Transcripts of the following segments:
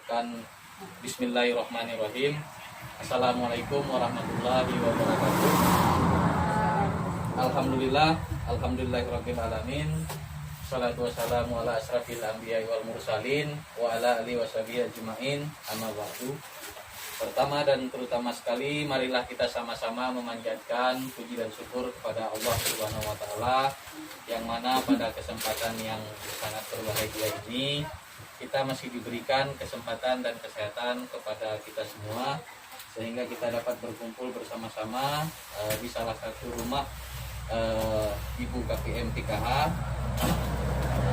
mengucapkan Bismillahirrahmanirrahim. Assalamualaikum warahmatullahi wabarakatuh. Alhamdulillahirabbil alamin. Shalatu wassalamu ala asrafil anbiya'i wal mursalin wa ala alihi washabihi ajmain. Amma ba'du. Pertama dan terutama sekali, marilah kita sama-sama memanjatkan puji dan syukur kepada Allah Subhanahu wa taala, yang mana pada kesempatan yang sangat berbahagia ini kita masih diberikan kesempatan dan kesehatan kepada kita semua, sehingga kita dapat berkumpul bersama-sama di salah satu rumah Ibu KPM PKH,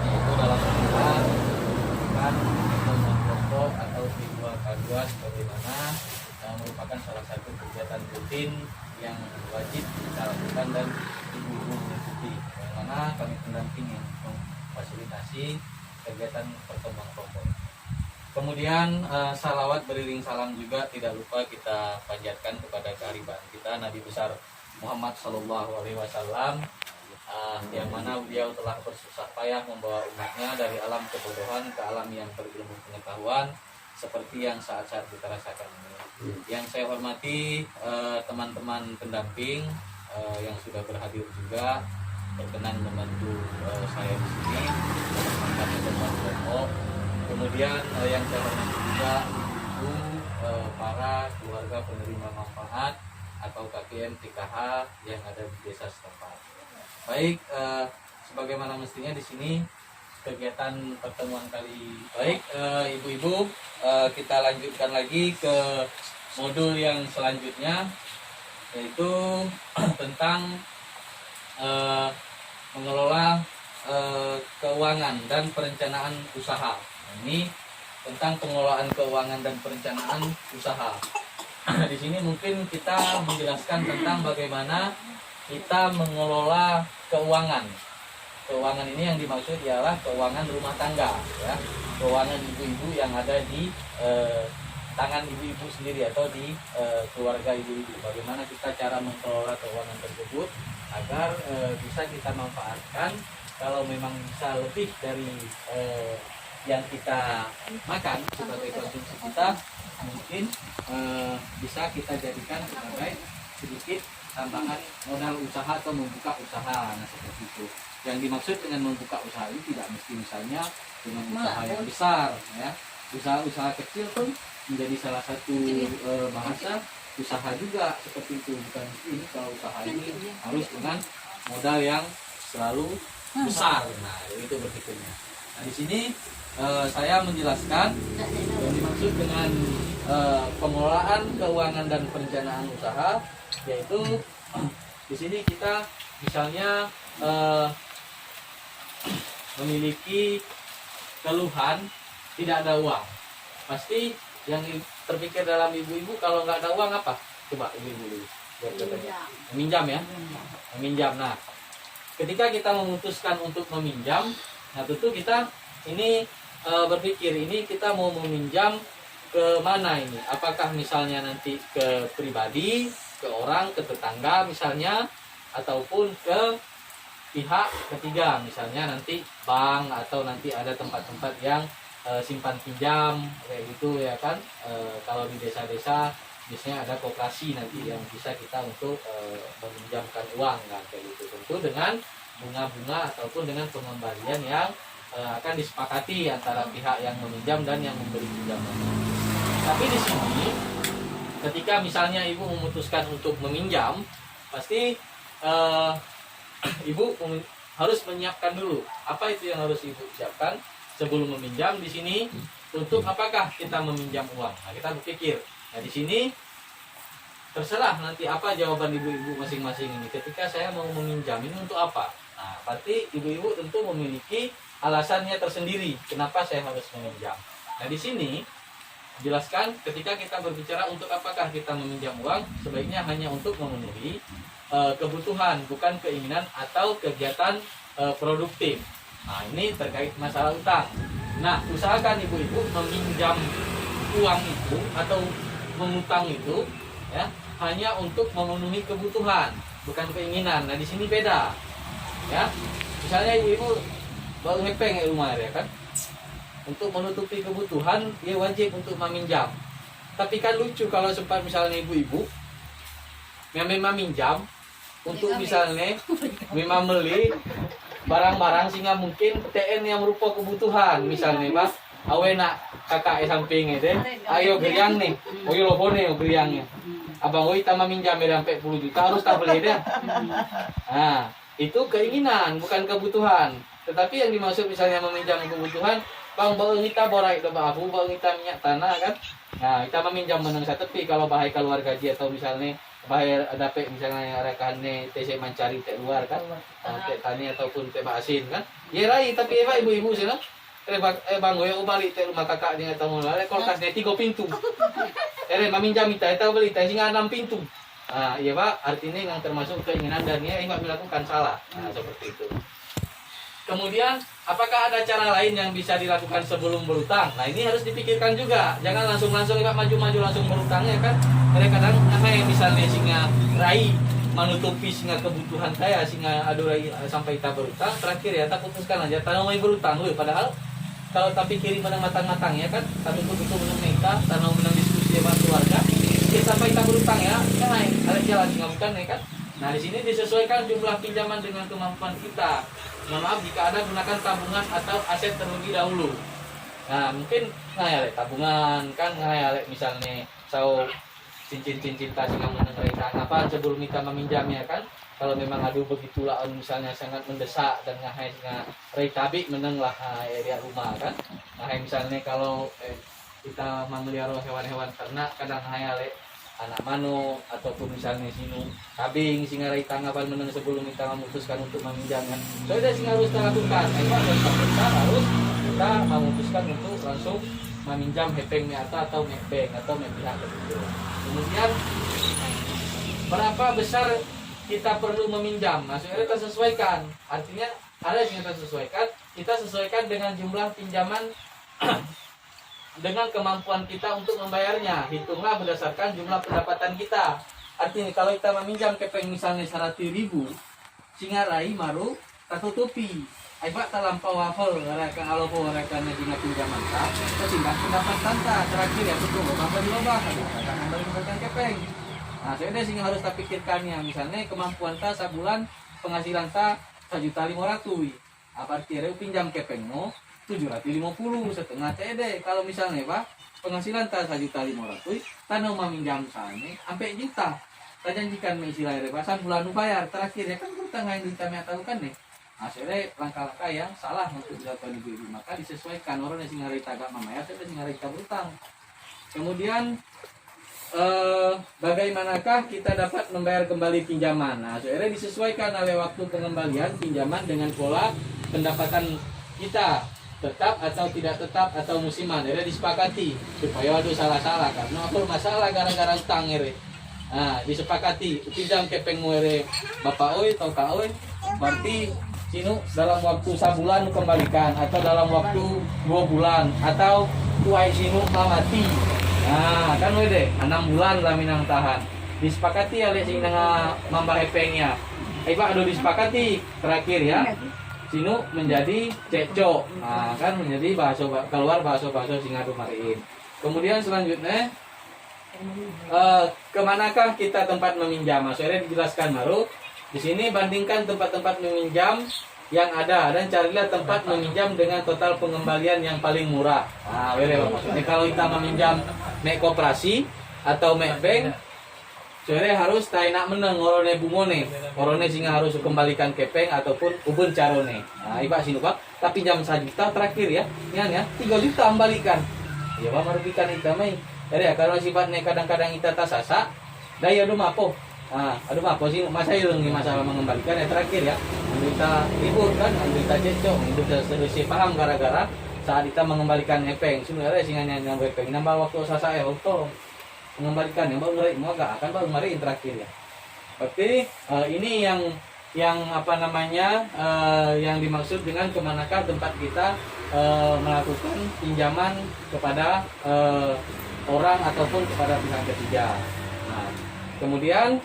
yaitu dalam rangka kan kelompok atau P2K2 sebagaimana merupakan salah satu kegiatan rutin yang wajib kita lakukan dan ibu-ibu mengikuti, yang mana kami pendampingi memfasilitasi kegiatan pertemuan kelompok. Kemudian salawat beriring salam juga tidak lupa kita panjatkan kepada kearifan kita Nabi besar Muhammad SAW, yang mana beliau telah bersusah payah membawa umatnya dari alam kebodohan ke alam yang berilmu pengetahuan seperti yang saat-saat kita rasakan ini. Yang saya hormati teman-teman pendamping yang sudah berhadir juga berkenan membantu saya di sini dalam rangka kelompok. Kemudian yang saya hormati juga ibu, para keluarga penerima manfaat atau KPM PKH yang ada di desa setempat. Baik, sebagaimana mestinya di sini kegiatan pertemuan kali. Baik, ibu-ibu, kita lanjutkan lagi ke modul yang selanjutnya, yaitu tentang mengelola keuangan dan perencanaan usaha. Ini tentang pengelolaan keuangan dan perencanaan usaha. Di sini mungkin kita menjelaskan tentang bagaimana kita mengelola keuangan. Keuangan ini yang dimaksud ialah keuangan rumah tangga, ya, keuangan ibu-ibu yang ada di tangan ibu-ibu sendiri atau di keluarga ibu-ibu. Bagaimana kita cara mengelola keuangan tersebut agar bisa kita manfaatkan. Kalau memang bisa lebih dari yang kita makan sebagai konsumsi kita, mungkin bisa kita jadikan sebagai sedikit tambahan modal usaha atau membuka usaha. Nah, seperti itu. Yang dimaksud dengan membuka usaha ini tidak mesti misalnya dengan usaha yang besar, ya. Usaha-usaha kecil pun menjadi salah satu bahasa usaha juga seperti itu. Bukan mesti ini kalau usaha ini harus dengan modal yang selalu besar. Nah, itu berpikirnya. Nah, di sini saya menjelaskan yang dimaksud dengan pengelolaan keuangan dan perencanaan usaha, yaitu di sini kita misalnya memiliki keluhan tidak ada uang. Pasti yang terpikir dalam ibu-ibu kalau nggak ada uang apa? Coba ibu-ibu meminjam, ya, meminjam. Nah, ketika kita memutuskan untuk meminjam, nah tentu kita ini berpikir ini kita mau meminjam ke mana ini? Apakah misalnya nanti ke pribadi, ke orang, ke tetangga misalnya, ataupun ke pihak ketiga, misalnya nanti bank atau nanti ada tempat-tempat yang simpan pinjam kayak gitu, ya kan. Kalau di desa-desa biasanya ada koperasi nanti yang bisa kita untuk meminjamkan uang, kan, kayak gitu. Tentu dengan bunga-bunga ataupun dengan pengembalian yang akan disepakati antara pihak yang meminjam dan yang memberi pinjaman. Tapi di sini ketika misalnya ibu memutuskan untuk meminjam, pasti ibu harus menyiapkan dulu apa itu yang harus ibu siapkan sebelum meminjam. Di sini untuk apakah kita meminjam uang? Nah, kita berpikir. Nah, di sini terserah nanti apa jawaban ibu-ibu masing-masing ini. Ketika saya mau meminjam ini untuk apa? Nah, berarti ibu-ibu tentu memiliki alasannya tersendiri kenapa saya harus meminjam. Nah, di sini jelaskan ketika kita berbicara untuk apakah kita meminjam uang, sebaiknya hanya untuk memenuhi kebutuhan, bukan keinginan atau kegiatan produktif. Nah, ini terkait masalah utang. Nah, usahakan ibu-ibu meminjam uang itu atau mengutang itu, ya, hanya untuk memenuhi kebutuhan, bukan keinginan. Nah, di sini beda, ya. Misalnya ibu-ibu baru ngepeng rumah, ya kan, untuk menutupi kebutuhan, dia wajib untuk meminjam. Tapi kan lucu kalau sempat misalnya ibu-ibu yang memang minjam untuk misalnya memang beli barang-barang sehingga mungkin TN yang merupakan kebutuhan, misalnya Pak awe nak kakak samping itu ayo geriang nih, ayo lopo nih geriangnya abang oi tambah minjam sampai 10 juta harus tak beli deh. Nah itu keinginan bukan kebutuhan. Tetapi yang dimaksud misalnya meminjam kebutuhan, bang bawa kita borai do abu, bawa kita minyak tanah kan. Nah kita meminjam menang tepi kalau bahaya keluar gaji atau misalnya bahaya dapat misalnya rekannya TC mencari teh luar kan, teh tani ataupun teh asin kan. Ya rai tapi ibu-ibu sih lah. Bang gue balik teh rumah kakak dia tahu lah kulkasnya 3 pintu. Meminjam kita tahu beli teh singa 6 pintu. Ah iya Pak, artinya yang termasuk keinginan dan ya Pak melakukan salah. Nah, seperti itu. Kemudian apakah ada cara lain yang bisa dilakukan sebelum berutang? Nah, ini harus dipikirkan juga. Jangan langsung Pak maju-maju langsung berutang ya kan. Kadang-kadang yang misalnya singa rai menutupi singa kebutuhan saya singa adurai sampai kita berutang terakhir ya tak putuskan aja tanah mau berutang loh padahal kalau tapi kiri menang matang-matang ya kan tapi betul menang nikah tanah menang diskusi sama keluarga ya sampai kita berutang ya kan ada jalan singa bukan ya kan. Nah di sini disesuaikan jumlah pinjaman dengan kemampuan kita. Maaf jika ada gunakan tabungan atau aset terlebih dahulu. Nah mungkin ya tabungan kan ya misalnya cincin-cincin tas yang mengenai apa sebelum kita meminjamnya kan kalau memang aduh begitulah misalnya sangat mendesak dan ngahai tabi menenglah area rumah kan misalnya kalau kita memelihara hewan-hewan ternak kadang ngahai anak mano ataupun misalnya sinu kabing singa rai tanggapan meneng sebelum kita memutuskan untuk meminjamnya so itu sing harus kita lakukan kita harus kita memutuskan untuk langsung meminjam hepeng miata atau mepeng atau mepihak begitu. Kemudian berapa besar kita perlu meminjam? Maksudnya kita sesuaikan. Artinya ada yang kita sesuaikan. Kita sesuaikan dengan jumlah pinjaman dengan kemampuan kita untuk membayarnya. Hitunglah berdasarkan jumlah pendapatan kita. Artinya kalau kita meminjam kepeng misalnya 100.000, singarai maru tertutupi. Pak terlampau wafel rekan alopo rekan dengan pinjaman tak sehingga pendapatan tak terakhir ya betul bapak di lobang akan kembali menggunakan kepeng. Nah saya sehingga harus tak pikirkannya misalnya kemampuan tak sebulan penghasilan tak 1.500.000 apa kira pinjam kepengmu 750 setengah CD kalau misalnya Pak penghasilan tak 1.500.000 tanah meminjam sana sampai juta tak janjikan mengistilah rebasan bulan bayar terakhir ya kan utang yang ditanya tahu kan nih. Akhirnya langkah-langkah yang salah untuk dilakukan ibu-ibu maka disesuaikan orang yang singarai tagak mamaya saya singarai berutang. Kemudian bagaimanakah kita dapat membayar kembali pinjaman? Nah, akhirnya disesuaikan oleh waktu pengembalian pinjaman dengan pola pendapatan kita tetap atau tidak tetap atau musiman. Akhirnya disepakati supaya waduh salah-salah karena apa masalah gara-gara utang ere. Nah, disepakati pinjam kepeng ere bapak oi atau kak oi berarti sinu dalam waktu sebulan kembalikan atau dalam waktu 2 bulan atau tuai sinu mati. Nah kan wede 6 bulan lah minang tahan disepakati oleh sing mamba hepengnya. Pak aduh disepakati terakhir ya sinu menjadi cecok. Nah kan menjadi keluar bahasa sing adu mariin. Kemudian selanjutnya kemanakah kita tempat meminjam? Maksudnya dijelaskan baru. Di sini bandingkan tempat-tempat meminjam yang ada dan carilah tempat meminjam dengan total pengembalian yang paling murah. Nah, maksudnya kalau kita meminjam mek koperasi atau mek bank, sebenarnya harus tak nak meneng orone bungone, orone singa harus kembalikan kepeng ataupun ubun carone. Nah, iba sini Pak, tapi pinjam 1 juta terakhir ya, ya 3 juta kembalikan. Ya Pak merugikan kita mai. Jadi kalau sifatnya kadang-kadang kita tak sasa, daya rumah po. Aduh apa sih masa ini masalah mengembalikan ya terakhir ya kita ribut kan kita cecok kita selisih paham gara-gara saat kita mengembalikan hepeng sebenarnya singannya yang hepeng nambah waktu saya waktu mengembalikan yang baru ngeri mau gak akan baru ngeri terakhir ya berarti ini yang apa namanya yang dimaksud dengan kemanakah tempat kita melakukan pinjaman kepada orang ataupun kepada pihak ketiga. Nah, kemudian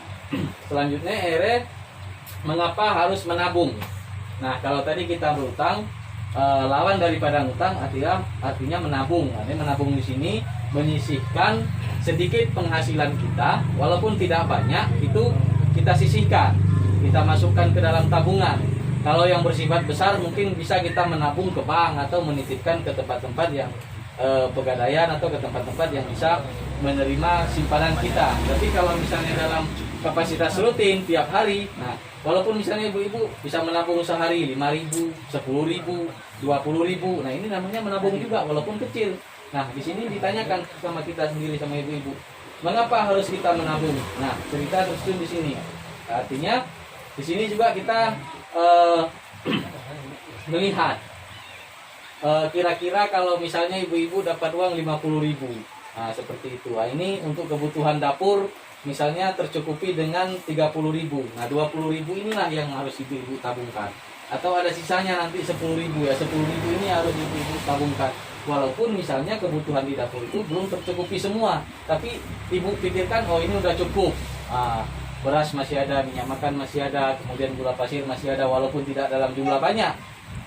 selanjutnya mengapa harus menabung? Nah kalau tadi kita berutang lawan daripada ngutang artinya menabung. Artinya menabung di sini menyisihkan sedikit penghasilan kita, walaupun tidak banyak, itu kita sisihkan, kita masukkan ke dalam tabungan. Kalau yang bersifat besar mungkin bisa kita menabung ke bank atau menitipkan ke tempat-tempat yang pegadaian atau ke tempat-tempat yang bisa menerima simpanan kita. Tapi kalau misalnya dalam kapasitas rutin tiap hari, nah walaupun misalnya ibu-ibu bisa menabung sehari 5.000, 10.000, 20.000, nah ini namanya menabung juga walaupun kecil. Nah di sini ditanyakan sama kita sendiri, sama ibu-ibu, mengapa harus kita menabung? Nah cerita tersusun di sini. Artinya di sini juga kita melihat kira-kira kalau misalnya ibu-ibu dapat uang 50.000, nah seperti itu. Nah, ini untuk kebutuhan dapur misalnya tercukupi dengan 30.000. Nah 20.000 inilah yang harus ibu-ibu tabungkan. Atau ada sisanya nanti 10.000 ya, 10.000 ini harus ibu-ibu tabungkan. Walaupun misalnya kebutuhan di dapur itu belum tercukupi semua, tapi ibu pikirkan, oh ini udah cukup. Beras masih ada, minyak makan masih ada, kemudian gula pasir masih ada, walaupun tidak dalam jumlah banyak.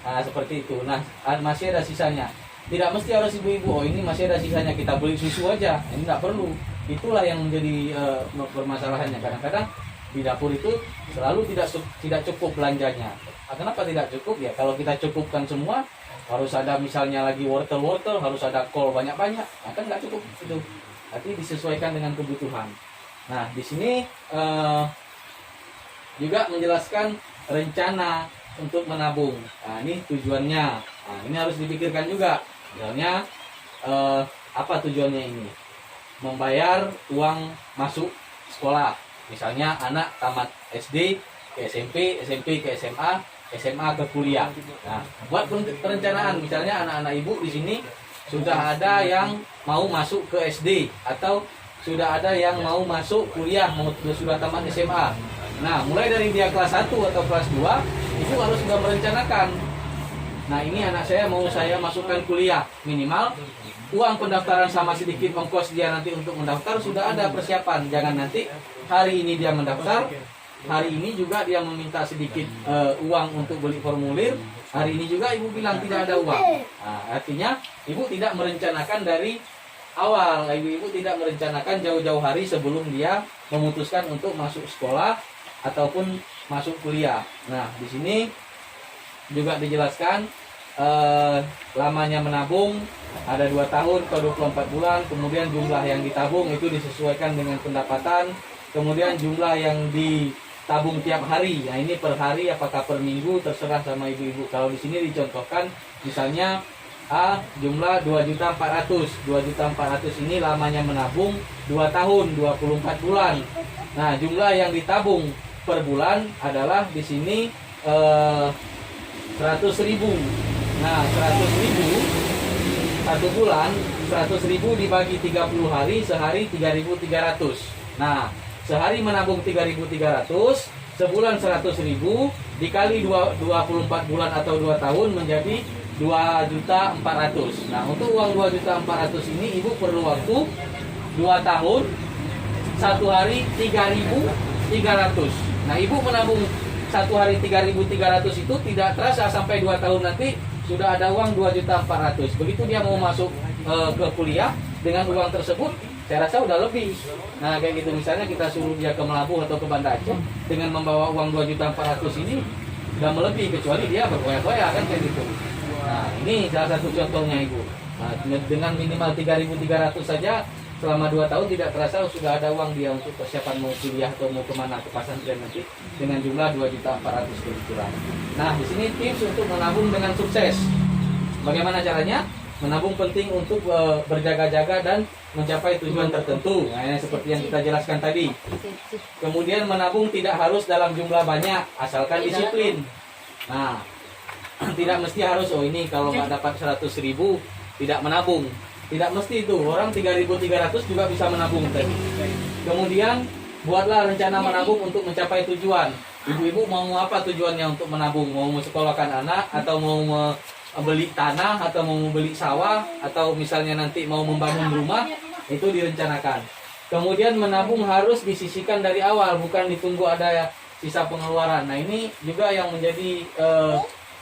Nah seperti itu. Nah masih ada sisanya. Tidak mesti harus ibu-ibu, oh ini masih ada sisanya, kita beli susu aja. Ini nggak perlu. Itulah yang menjadi permasalahannya. Kadang-kadang di dapur itu selalu tidak cukup belanjanya. Kenapa tidak cukup? Ya kalau kita cukupkan semua, harus ada misalnya lagi wortel, harus ada kol banyak-banyak, nah, kan nggak cukup itu. Nanti disesuaikan dengan kebutuhan. Nah di sini juga menjelaskan rencana untuk menabung. Nah ini tujuannya. Nah ini harus dipikirkan juga. Misalnya apa tujuannya ini? Membayar uang masuk sekolah. Misalnya anak tamat SD ke SMP, SMP ke SMA, SMA ke kuliah. Nah, buat perencanaan, misalnya anak-anak ibu di sini sudah ada yang mau masuk ke SD atau sudah ada yang mau masuk kuliah, sudah tamat SMA. Nah, mulai dari dia kelas 1 atau kelas 2, ibu harus sudah merencanakan. Nah, ini anak saya mau saya masukkan kuliah, minimal uang pendaftaran sama sedikit ongkos dia nanti untuk mendaftar sudah ada persiapan. Jangan nanti hari ini dia mendaftar, hari ini juga dia meminta sedikit uang untuk beli formulir, hari ini juga ibu bilang tidak ada uang. Nah, artinya ibu tidak merencanakan dari awal, ibu tidak merencanakan jauh-jauh hari sebelum dia memutuskan untuk masuk sekolah ataupun masuk kuliah. Nah di sini juga dijelaskan lamanya menabung ada 2 tahun atau 24 bulan, kemudian jumlah yang ditabung itu disesuaikan dengan pendapatan, kemudian jumlah yang ditabung tiap hari. Nah ini per hari apakah per minggu terserah sama ibu-ibu. Kalau di sini dicontohkan misalnya jumlah 2.400.000. 2.400.000 ini lamanya menabung 2 tahun 24 bulan. Nah jumlah yang ditabung per bulan adalah di sini 100.000. Nah 100.000 satu bulan, 100.000 dibagi 30 hari, sehari 3.300. Nah sehari menabung 3.300, sebulan 100.000 dikali 24 bulan atau 2 tahun menjadi 2.400.000. Nah untuk uang 2.400.000 ini ibu perlu waktu 2 tahun, 1 hari 3.300. Nah ibu menabung 1 hari 3.300 itu tidak terasa sampai 2 tahun nanti sudah ada uang 2.400.000. Begitu dia mau masuk ke kuliah dengan uang tersebut, saya rasa udah lebih. Nah kayak gitu, misalnya kita suruh dia ke Melabuh atau ke Banda Aceh dengan membawa uang 2.400.000 ini udah melebihi, kecuali dia berkoyak-koyak kan kayak gitu. Nah ini salah satu contohnya ibu. Nah, dengan minimal 3.300 saja selama 2 tahun tidak terasa sudah ada uang dia untuk persiapan mau kuliah atau mau kemana, ke pesantren nanti dengan jumlah 2.400.000 lebih kurang. Nah di sini tips untuk menabung dengan sukses. Bagaimana caranya? Menabung penting untuk berjaga-jaga dan mencapai tujuan tertentu. Nah, seperti yang kita jelaskan tadi. Kemudian menabung tidak harus dalam jumlah banyak, asalkan disiplin. Nah, tidak mesti harus, oh ini kalau nggak dapat 100.000 tidak menabung. Tidak mesti itu, orang 3.300 juga bisa menabung tadi. Kemudian buatlah rencana menabung untuk mencapai tujuan. Ibu-ibu mau apa tujuannya untuk menabung? Mau mensekolahkan anak, atau mau beli tanah, atau mau beli sawah, atau misalnya nanti mau membangun rumah, itu direncanakan. Kemudian menabung harus disisihkan dari awal, bukan ditunggu ada sisa pengeluaran. Nah ini juga yang menjadi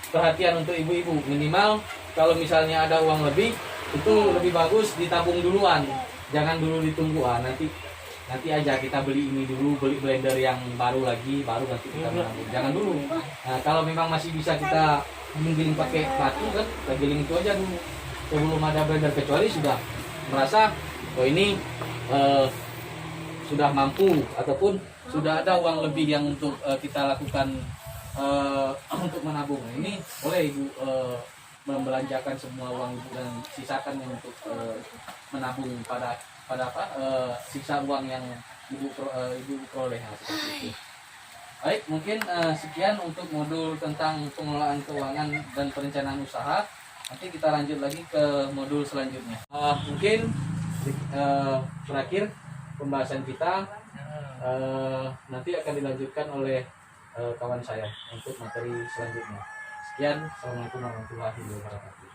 perhatian untuk ibu-ibu, minimal kalau misalnya ada uang lebih itu lebih bagus ditabung duluan, jangan dulu ditunggu nanti aja kita beli ini dulu, beli blender yang baru lagi, baru nanti kita menabung, jangan dulu. Nah, kalau memang masih bisa kita giling pakai batu kan, kita giling itu aja dulu sebelum ada blender, kecuali sudah merasa oh ini sudah mampu ataupun sudah ada uang lebih yang untuk kita lakukan untuk menabung. Ini boleh ibu membelanjakan semua uang ibu dan sisakan yang untuk menabung pada apa sisa uang yang ibu peroleh seperti itu. Baik, mungkin sekian untuk modul tentang pengelolaan keuangan dan perencanaan usaha. Nanti kita lanjut lagi ke modul selanjutnya. Mungkin terakhir pembahasan kita nanti akan dilanjutkan oleh kawan saya untuk materi selanjutnya. Sekian, assalamualaikum warahmatullahi wabarakatuh.